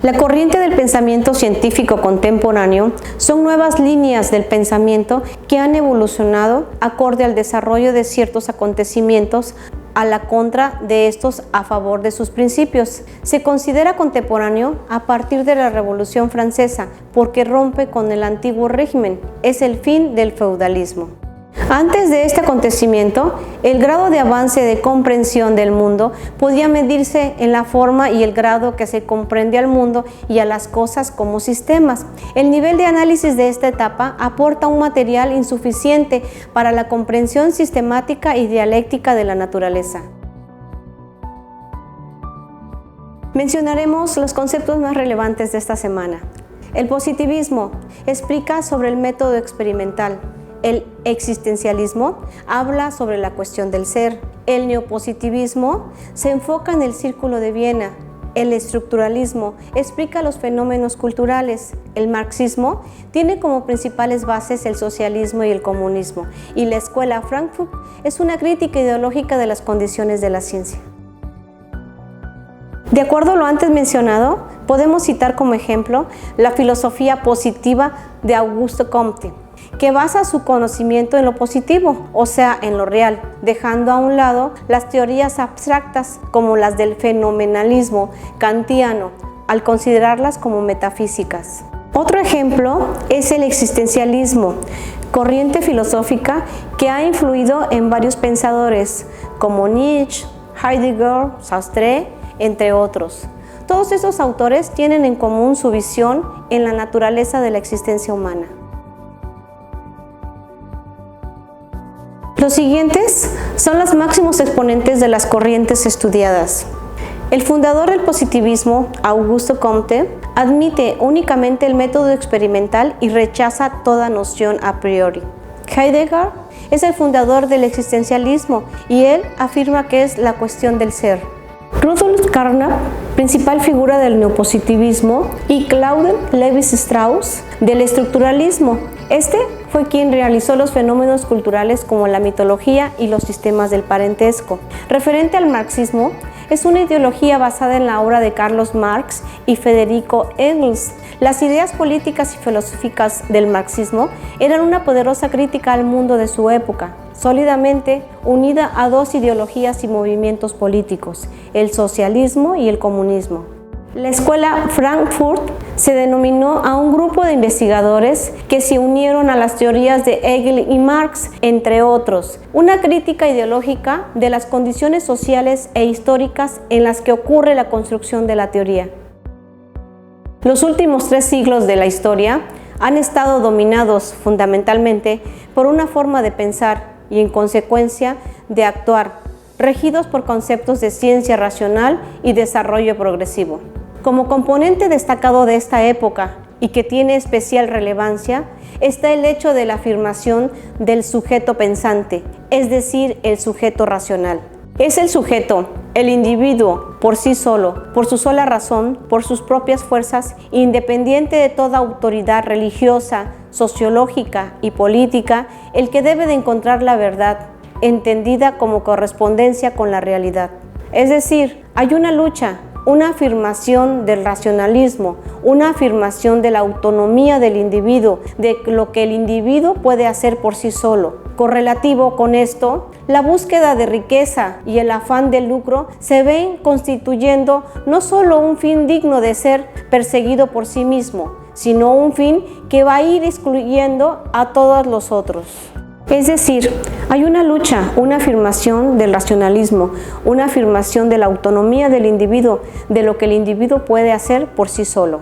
La corriente del pensamiento científico contemporáneo son nuevas líneas del pensamiento que han evolucionado acorde al desarrollo de ciertos acontecimientos a la contra de estos a favor de sus principios. Se considera contemporáneo a partir de la Revolución Francesa porque rompe con el antiguo régimen, es el fin del feudalismo. Antes de este acontecimiento, el grado de avance de comprensión del mundo podía medirse en la forma y el grado que se comprende al mundo y a las cosas como sistemas. El nivel de análisis de esta etapa aporta un material insuficiente para la comprensión sistemática y dialéctica de la naturaleza. Mencionaremos los conceptos más relevantes de esta semana. El positivismo explica sobre el método experimental. El existencialismo habla sobre la cuestión del ser. El neopositivismo se enfoca en el Círculo de Viena. El estructuralismo explica los fenómenos culturales. El marxismo tiene como principales bases el socialismo y el comunismo. Y la Escuela Frankfurt es una crítica ideológica de las condiciones de la ciencia. De acuerdo a lo antes mencionado, podemos citar como ejemplo la filosofía positiva de Auguste Comte, que basa su conocimiento en lo positivo, o sea, en lo real, dejando a un lado las teorías abstractas como las del fenomenalismo kantiano, al considerarlas como metafísicas. Otro ejemplo es el existencialismo, corriente filosófica que ha influido en varios pensadores como Nietzsche, Heidegger, Sartre, entre otros. Todos estos autores tienen en común su visión en la naturaleza de la existencia humana. Los siguientes son los máximos exponentes de las corrientes estudiadas. El fundador del positivismo, Auguste Comte, admite únicamente el método experimental y rechaza toda noción a priori. Heidegger es el fundador del existencialismo y él afirma que es la cuestión del ser. Rudolf Carnap, principal figura del neopositivismo, y Claude Lévi-Strauss del estructuralismo. Este fue quien realizó los fenómenos culturales como la mitología y los sistemas del parentesco. Referente al marxismo, es una ideología basada en la obra de Carlos Marx y Federico Engels. Las ideas políticas y filosóficas del marxismo eran una poderosa crítica al mundo de su época, sólidamente unida a dos ideologías y movimientos políticos, el socialismo y el comunismo. La Escuela Frankfurt se denominó a un grupo de investigadores que se unieron a las teorías de Hegel y Marx, entre otros, una crítica ideológica de las condiciones sociales e históricas en las que ocurre la construcción de la teoría. Los últimos 3 siglos de la historia han estado dominados fundamentalmente por una forma de pensar y, en consecuencia, de actuar, regidos por conceptos de ciencia racional y desarrollo progresivo. Como componente destacado de esta época y que tiene especial relevancia, está el hecho de la afirmación del sujeto pensante, es decir, el sujeto racional. Es el sujeto, el individuo, por sí solo, por su sola razón, por sus propias fuerzas, independiente de toda autoridad religiosa, sociológica y política, el que debe de encontrar la verdad, entendida como correspondencia con la realidad. Es decir, hay una lucha, una afirmación del racionalismo, una afirmación de la autonomía del individuo, de lo que el individuo puede hacer por sí solo. Correlativo con esto, la búsqueda de riqueza y el afán de lucro se ven constituyendo no solo un fin digno de ser perseguido por sí mismo, sino un fin que va a ir excluyendo a todos los otros. Es decir, hay una lucha, una afirmación del racionalismo, una afirmación de la autonomía del individuo, de lo que el individuo puede hacer por sí solo.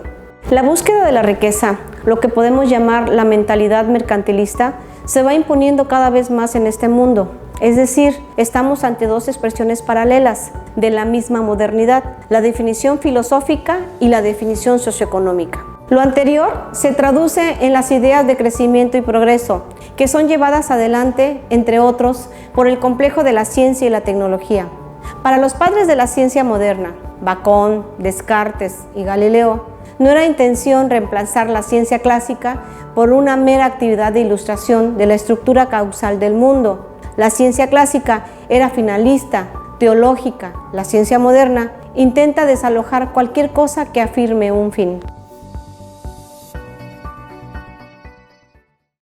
La búsqueda de la riqueza, lo que podemos llamar la mentalidad mercantilista, se va imponiendo cada vez más en este mundo. Es decir, estamos ante dos expresiones paralelas de la misma modernidad, la definición filosófica y la definición socioeconómica. Lo anterior se traduce en las ideas de crecimiento y progreso, que son llevadas adelante, entre otros, por el complejo de la ciencia y la tecnología. Para los padres de la ciencia moderna, Bacon, Descartes y Galileo, no era intención reemplazar la ciencia clásica por una mera actividad de ilustración de la estructura causal del mundo. La ciencia clásica era finalista, teológica, la ciencia moderna intenta desalojar cualquier cosa que afirme un fin.